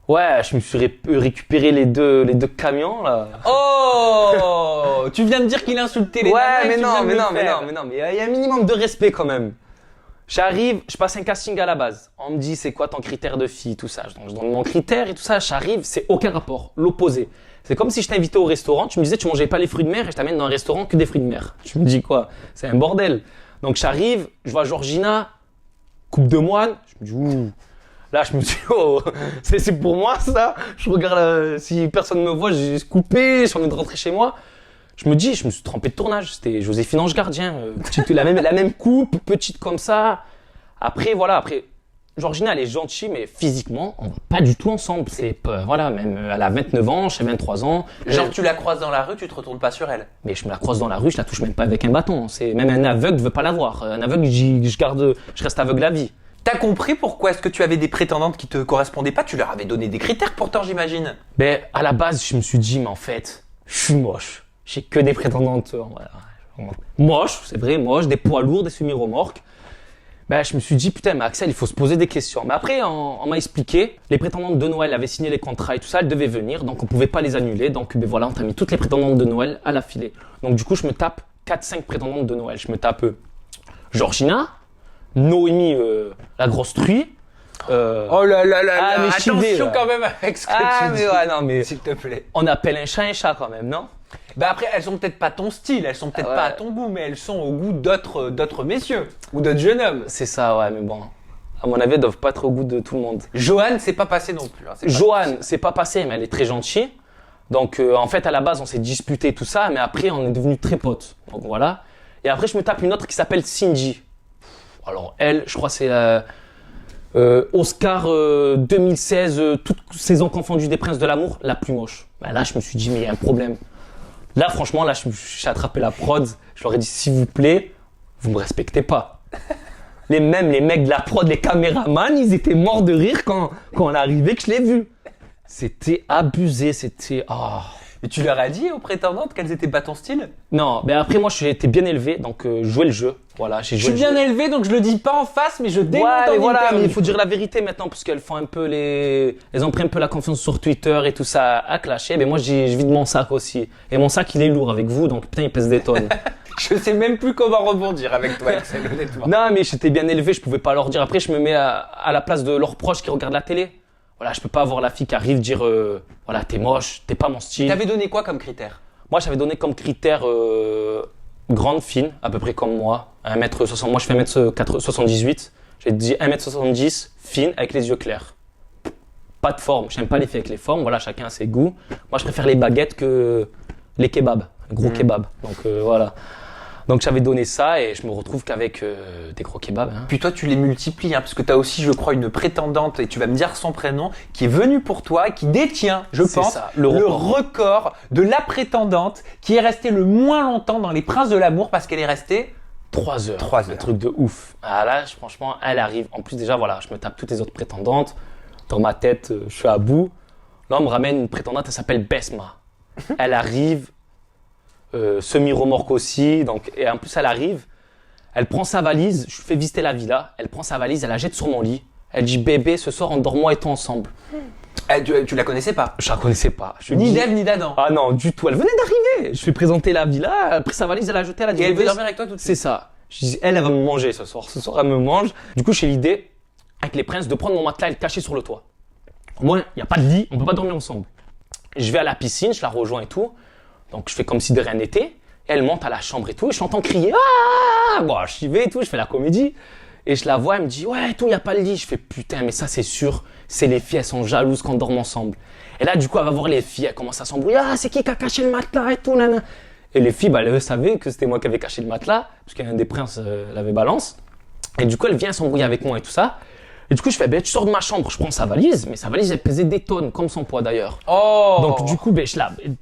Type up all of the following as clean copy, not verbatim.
Ouais, je me suis récupéré les deux camions, là. Oh, tu viens de dire qu'il insultait les nanas. Ouais, mais et tu non, viens de mais le non, mais faire. non, mais non, mais il y a un minimum de respect quand même. J'arrive, je passe un casting à la base. On me dit, c'est quoi ton critère de fille, tout ça. Donc, je donne mon critère et tout ça. J'arrive, c'est aucun rapport, l'opposé. C'est comme si je t'invitais au restaurant, tu me disais, tu mangeais pas les fruits de mer et je t'amène dans un restaurant que des fruits de mer. Tu me dis quoi? C'est un bordel. Donc, j'arrive, je vois Georgina, coupe de moine. Je me dis, ouh. Là, je me dis, oh, c'est pour moi ça. Je regarde, si personne me voit, j'ai coupé, j'ai envie de rentrer chez moi. Je me dis, je me suis trompé de tournage. C'était Joséphine Ange Gardien. La même coupe, petite comme ça. Après, voilà, Georgina, elle est gentille, mais physiquement, on va pas du tout ensemble. Voilà, même elle a 29 ans, j'ai 23 ans. Genre, tu la croises dans la rue, tu te retournes pas sur elle. Mais je me la croise dans la rue, je la touche même pas avec un bâton. Même un aveugle veut pas la voir. Un aveugle, je reste aveugle à vie. T'as compris pourquoi est-ce que tu avais des prétendantes qui te correspondaient pas? Tu leur avais donné des critères pourtant, j'imagine. Ben, à la base, je me suis dit, mais en fait, je suis moche. J'ai que des prétendantes, voilà. Moche, c'est vrai, moche, des poids lourds, des semi-remorques. Ben, je me suis dit, putain, mais Axel, il faut se poser des questions. Mais après, on m'a expliqué, les prétendantes de Noël avaient signé les contrats et tout ça, elles devaient venir, donc on pouvait pas les annuler. Donc, ben voilà, on t'a mis toutes les prétendantes de Noël à l'affilée. Donc, du coup, je me tape 4-5 prétendantes de Noël. Je me tape Georgina, Noémie, la grosse truie. Oh là là là Ah, là, mais attention chidé, là. quand même avec ce que Ah, tu mais dis. ouais, non, mais S'il te plaît. on appelle un chat quand même, non? Bah après, elles sont peut-être pas ton style, elles sont peut-être Ah ouais. pas à ton goût, mais elles sont au goût d'autres messieurs ou d'autres jeunes hommes. C'est ça, ouais, mais bon. À mon avis, elles doivent pas être au goût de tout le monde. Joanne, c'est pas passé non plus. Hein, c'est pas Joanne, c'est pas passé, mais elle est très gentille. Donc, en fait, à la base, on s'est disputé tout ça, mais après, on est devenus très potes. Donc, voilà. Et après, je me tape une autre qui s'appelle Cindy. Alors, elle, je crois, c'est Oscar 2016, toutes saisons confondues des Princes de l'amour, la plus moche. Bah, là, je me suis dit, mais il y a un problème. Là, franchement, là, j'ai attrapé la prod. Je leur ai dit, s'il vous plaît, vous me respectez pas. Les mecs de la prod, les caméramans, ils étaient morts de rire quand on est arrivé que je l'ai vu. C'était abusé, c'était... Oh. Et tu leur as dit aux prétendantes qu'elles étaient pas ton style? Non, mais après moi j'ai été bien élevé, donc je jouais le jeu. Voilà, j'ai Je joué suis le bien jeu. élevé, donc je le dis pas en face, mais je démonte Ouais, mais en voilà, interview. mais il faut dire la vérité maintenant, parce qu'elles font un peu elles ont pris un peu la confiance sur Twitter et tout ça à clasher. Mais moi je vis de mon sac aussi. Et mon sac il est lourd avec vous, donc putain il pèse des tonnes. Je sais même plus comment rebondir avec toi, Axel, honnêtement. Non, mais j'étais bien élevé, je pouvais pas leur dire. Après je me mets à la place de leurs proches qui regardent la télé. Voilà, je peux pas avoir la fille qui arrive dire voilà, t'es moche, t'es pas mon style. T'avais donné quoi comme critère? Moi, j'avais donné comme critère grande, fine, à peu près comme moi. 1m60, moi je fais 1m78. J'ai dit 1m70, fine, avec les yeux clairs. Pas de forme, j'aime pas les filles avec les formes, voilà, chacun a ses goûts. Moi, je préfère les baguettes que les kebabs, les gros kebabs. Donc voilà. Donc j'avais donné ça et je me retrouve qu'avec des gros kebabs. Hein. Puis toi, tu les multiplies, hein, parce que tu as aussi, je crois, une prétendante, et tu vas me dire son prénom, qui est venue pour toi, qui détient, je C'est pense, ça, le record de la prétendante qui est restée le moins longtemps dans les Princes de l'amour, parce qu'elle est restée 3 heures. 3 heures. Un truc de ouf. Ah là, franchement, elle arrive. En plus, déjà, voilà, je me tape toutes les autres prétendantes. Dans ma tête, je suis à bout. Là, on me ramène une prétendante, elle s'appelle Besma. Elle arrive, semi-remorque aussi. Donc, et en plus, elle arrive, elle prend sa valise, je fais visiter la villa. Elle prend sa valise, elle la jette sur mon lit. Elle dit, bébé, ce soir, on dort moi et toi ensemble. Tu la connaissais pas? Je la connaissais pas. Je Ni dis- d'Ève, ni d'Adam. Ah non, du tout. Elle venait d'arriver. Je lui ai présenté la villa, elle a pris sa valise, elle a jeté, elle a dit, Et elle veut bébé, dormir avec toi tout de c'est suite. ça. Je dis, elle va me manger ce soir. Ce soir, elle me mange. Du coup, j'ai l'idée, avec les princes, de prendre mon matelas et le cacher sur le toit. Au moins, il n'y a pas de lit, on peut pas dormir ensemble. Je vais à la piscine, je la rejoins et tout. Donc, je fais comme si de rien n'était. Et elle monte à la chambre et tout. Et je l'entends crier. Ah! Bon, j'y vais et tout, je fais la comédie. Et je la vois, elle me dit, ouais, et tout, il n'y a pas de lit. Je fais, putain, mais ça, c'est sûr. C'est les filles, elles sont jalouses quand on dort ensemble. Et là, du coup, elle va voir les filles, elle commence à s'embrouiller. Ah, c'est qui a caché le matelas et tout, nana. Et les filles, bah, elles savaient que c'était moi qui avais caché le matelas, parce qu'un des princes l'avait balance. Et du coup, elle vient s'embrouiller avec moi et tout ça. Et du coup, je fais, ben, tu sors de ma chambre, je prends sa valise, mais sa valise, elle pesait des tonnes, comme son poids d'ailleurs. Oh! Donc, du coup, ben,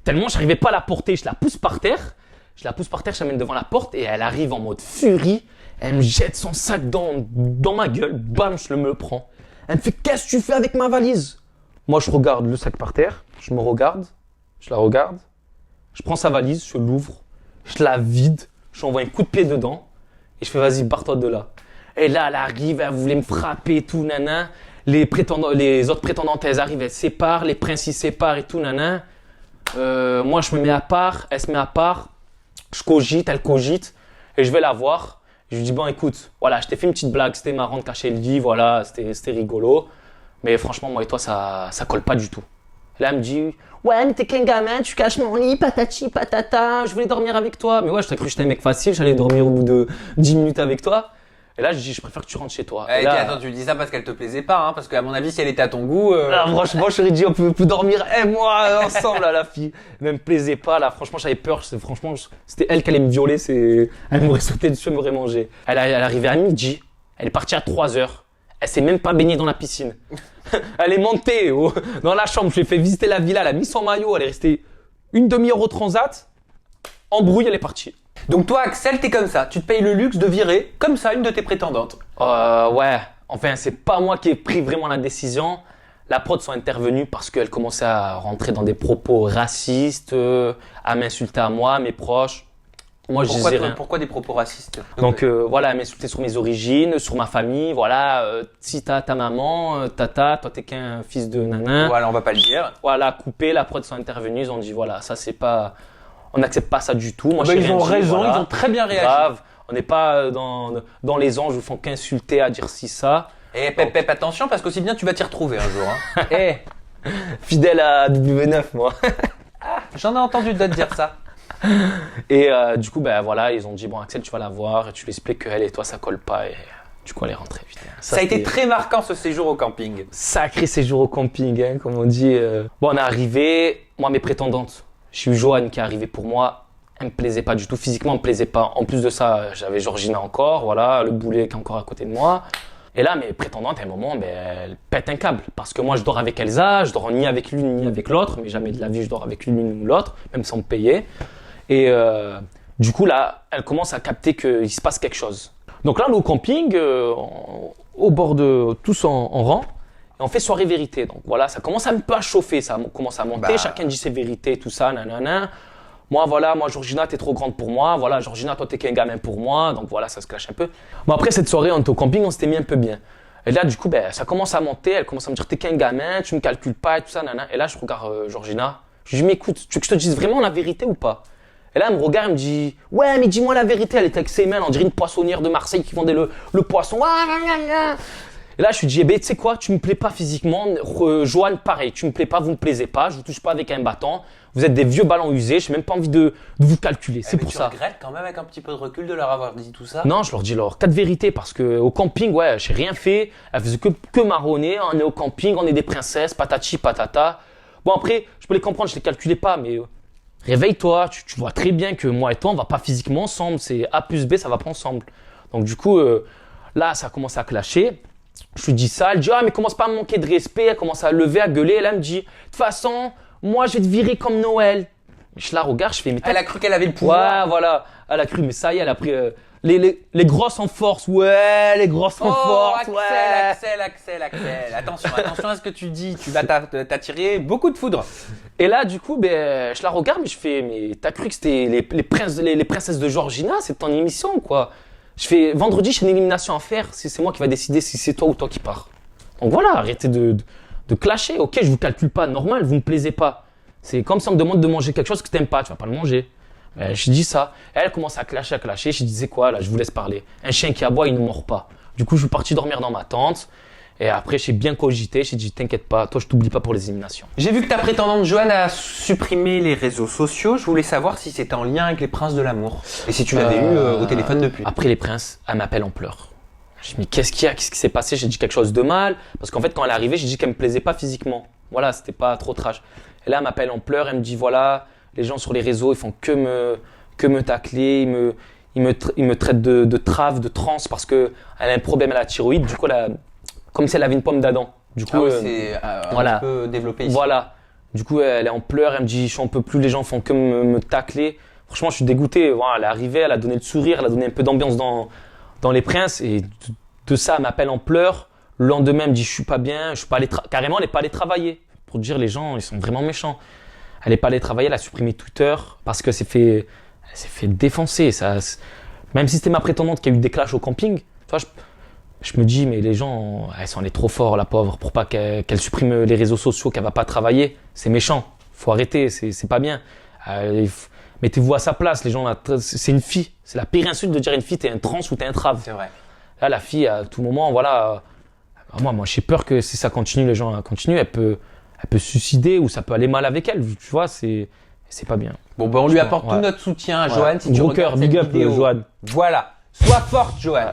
tellement je n'arrivais pas à la porter, je la pousse par terre. Je l'amène devant la porte et elle arrive en mode furie. Elle me jette son sac dans ma gueule, bam, je me le prends. Elle me fait, qu'est-ce que tu fais avec ma valise? Moi, je regarde le sac par terre, je me regarde, je la regarde. Je prends sa valise, je l'ouvre, je la vide, je envoie un coup de pied dedans et je fais vas-y, barre-toi de là. Et là, elle arrive, elle voulait me frapper et tout, nana. les autres prétendantes, elles arrivent, elles se séparent, les princes ils se séparent et tout, nanan. Moi, je me mets à part, elle se met à part. Je cogite, elle cogite, et je vais la voir. Je lui dis, bon, écoute, voilà, je t'ai fait une petite blague, c'était marrant de cacher le lit, voilà, c'était rigolo. Mais franchement, moi et toi, ça colle pas du tout. Et là, elle me dit, ouais, mais t'es qu'un gamin, tu caches mon lit, patati, patata, je voulais dormir avec toi. Mais ouais, je t'ai cru que j'étais un mec facile, j'allais dormir au bout de 10 minutes avec toi. Et là, je dis, je préfère que tu rentres chez toi. Et là, attends, tu lui dis ça parce qu'elle te plaisait pas, hein, parce qu'à mon avis, si elle était à ton goût. là, franchement, je lui ai dit, on peut dormir, et moi, ensemble, là, la fille. Elle me plaisait pas, là. Franchement, j'avais peur. Franchement, c'était elle qui allait me violer. Elle m'aurait sauté dessus, elle m'aurait mangé. Elle arrivait à midi. Elle est partie à 3h. Elle s'est même pas baignée dans la piscine. Elle est montée dans la chambre. Je lui ai fait visiter la villa. Elle a mis son maillot. Elle est restée une demi-heure au transat. Embrouille, elle est partie. Donc toi, Axel, t'es comme ça. Tu te payes le luxe de virer comme ça une de tes prétendantes. Ouais. Enfin, c'est pas moi qui ai pris vraiment la décision. La prod sont intervenus parce qu'elle commençait à rentrer dans des propos racistes, à m'insulter à moi, mes proches. Moi, je disais rien. Pourquoi des propos racistes? Donc voilà, elle m'insultait sur mes origines, sur ma famille. Voilà, si t'as ta maman, tata, toi t'es qu'un fils de nanin. Voilà, on va pas le dire. Voilà, coupé, la prod sont intervenus, ils ont dit voilà, ça c'est pas, on n'accepte pas ça du tout. Moi, Ils ont raison, voilà. Ils ont très bien réagi. Grave, on n'est pas dans les anges où ils font qu'insulter, à dire ci, ça. Et Pep, attention parce qu'aussi bien tu vas t'y retrouver un jour. Hein. Fidèle à W9, moi. J'en ai entendu d'autres dire ça. Et du coup, ben voilà, ils ont dit bon, Axel, tu vas la voir et tu lui expliques qu'elle et toi ça colle pas. Et du coup, elle est rentrée vite. Ça a été très marquant ce séjour au camping. Sacré séjour au camping, hein, comme on dit. Bon, on est arrivé. Moi, mes prétendantes, j'ai eu Joanne qui est arrivée pour moi. Elle me plaisait pas du tout, physiquement, elle me plaisait pas. En plus de ça, j'avais Georgina encore, voilà, le boulet qui est encore à côté de moi. Et là, mes prétendantes, à un moment, ben, elles pètent un câble. Parce que moi, je dors avec Elsa, je dors ni avec l'une ni avec l'autre, mais jamais de la vie, je dors avec l'une ou l'autre, même sans me payer. Et du coup, là, elle commence à capter qu'il se passe quelque chose. Donc là, on est au camping, au bord de tous en rang, et on fait soirée vérité. Donc voilà, ça commence un peu à chauffer, ça commence à monter, chacun dit ses vérités, tout ça, nanana. Moi, Georgina, t'es trop grande pour moi. Voilà, Georgina, toi, t'es qu'un gamin pour moi. Donc voilà, ça se clash un peu. Bon, après cette soirée, on était au camping, on s'était mis un peu bien. Et là, du coup, ben, ça commence à monter. Elle commence à me dire, t'es qu'un gamin, tu me calcules pas et tout ça, nanana. Et là, je regarde Georgina. Je lui dis, mais écoute, tu veux que je te dise vraiment la vérité ou pas? Et là, elle me regarde, elle me dit, ouais, mais dis-moi la vérité. Elle était avec ses mains, on dirait une poissonnière de Marseille qui vendait le poisson. Et là, je lui dis, eh ben, tu sais quoi, tu me plais pas physiquement. Joanne, pareil, tu me plais pas, vous me plaisez pas, je vous touche pas avec un bâton. Vous êtes des vieux ballons usés, j'ai même pas envie de vous calculer. C'est pour ça. Tu regrettes quand même avec un petit peu de recul de leur avoir dit tout ça? Non, je leur dis leur cas de vérité parce que au camping, ouais, j'ai rien fait. Elle faisait que marronner. On est au camping, on est des princesses, patati patata. Bon après, je peux les comprendre, je les calculais pas, mais réveille-toi. Tu vois très bien que moi et toi, on va pas physiquement ensemble. C'est A plus B, ça va pas ensemble. Donc du coup, là, ça a commencé à clasher. Je lui dis ça, elle dit ah mais commence pas à me manquer de respect. Elle commence à lever, à gueuler. Et là, elle me dit de toute façon. Moi, je vais te virer comme Noël. Je la regarde, je fais. Mais elle a cru qu'elle avait le pouvoir. Ouais, voilà. Elle a cru, mais ça y est, elle a pris les grosses en force. Ouais, les grosses en force. Axel, ouais. Axel. Attention à ce que tu dis. Tu vas t'attirer beaucoup de foudre. Et là, du coup, ben, je la regarde, mais je fais. Mais t'as cru que c'était les princesses de Georgina? C'est ton émission, quoi. Je fais. Vendredi, j'ai une élimination à faire. C'est moi qui va décider si c'est toi ou toi qui pars. Donc voilà, arrêtez de clasher. Ok, je vous calcule pas, normal, vous me plaisez pas. C'est comme si on me demande de manger quelque chose que t'aimes pas, tu vas pas le manger. Je dis ça. Elle commence à clasher. Je disais quoi là, je vous laisse parler. Un chien qui aboie, il ne mord pas. Du coup, je suis parti dormir dans ma tente. Et après, j'ai bien cogité. J'ai dit, t'inquiète pas, toi, je t'oublie pas pour les éliminations. J'ai vu que ta prétendante Joanne a supprimé les réseaux sociaux. Je voulais savoir si c'était en lien avec les princes de l'amour. Et si tu l'avais eu au téléphone depuis. Après les princes, elle m'appelle en pleurs. Je dis, mais qu'est-ce qu'il y a? Qu'est-ce qui s'est passé? J'ai dit quelque chose de mal. Parce qu'en fait, quand elle est arrivée, j'ai dit qu'elle me plaisait pas physiquement. Voilà, c'était pas trop trash. Et là, elle m'appelle en pleurs. Elle me dit, voilà, les gens sur les réseaux, ils font que me tacler. Ils me traitent de trave, de transe parce qu'elle a un problème à la thyroïde. Du coup, comme si elle avait une pomme d'Adam. Du coup, c'est voilà. un peu développé ici. Voilà. Du coup, elle est en pleurs. Elle me dit, j'en peux plus, les gens font que me tacler. Franchement, je suis dégoûté. Voilà, elle est arrivée, elle a donné le sourire, elle a donné un peu d'ambiance dans les princes. Et de ça, elle m'appelle en pleurs. Le lendemain, elle me dit, je suis pas bien, je suis pas allé carrément, elle n'est pas allée travailler. Pour dire, les gens, ils sont vraiment méchants. Elle n'est pas allée travailler, elle a supprimé Twitter parce que elle s'est fait défoncer. Ça, même si c'était ma prétendante qui a eu des clashs au camping, tu vois, Je me dis, mais les gens, elle s'en est trop fort, la pauvre, pour pas qu'elle supprime les réseaux sociaux, qu'elle va pas travailler. C'est méchant. Faut arrêter, c'est pas bien. Mettez-vous à sa place, les gens là. C'est une fille. C'est la pire insulte de dire à une fille, t'es un trans ou t'es un trave. C'est vrai. Là, la fille, à tout moment, voilà. Moi, j'ai peur que si ça continue, les gens continuent, elle peut se suicider ou ça peut aller mal avec elle. Tu vois, c'est pas bien. Bon, ben on lui apporte tout Ouais. notre soutien à Ouais. Johan. Si tu Gros regardes cœur, big cette up, vidéo. Johan. Voilà. Sois forte, Johan.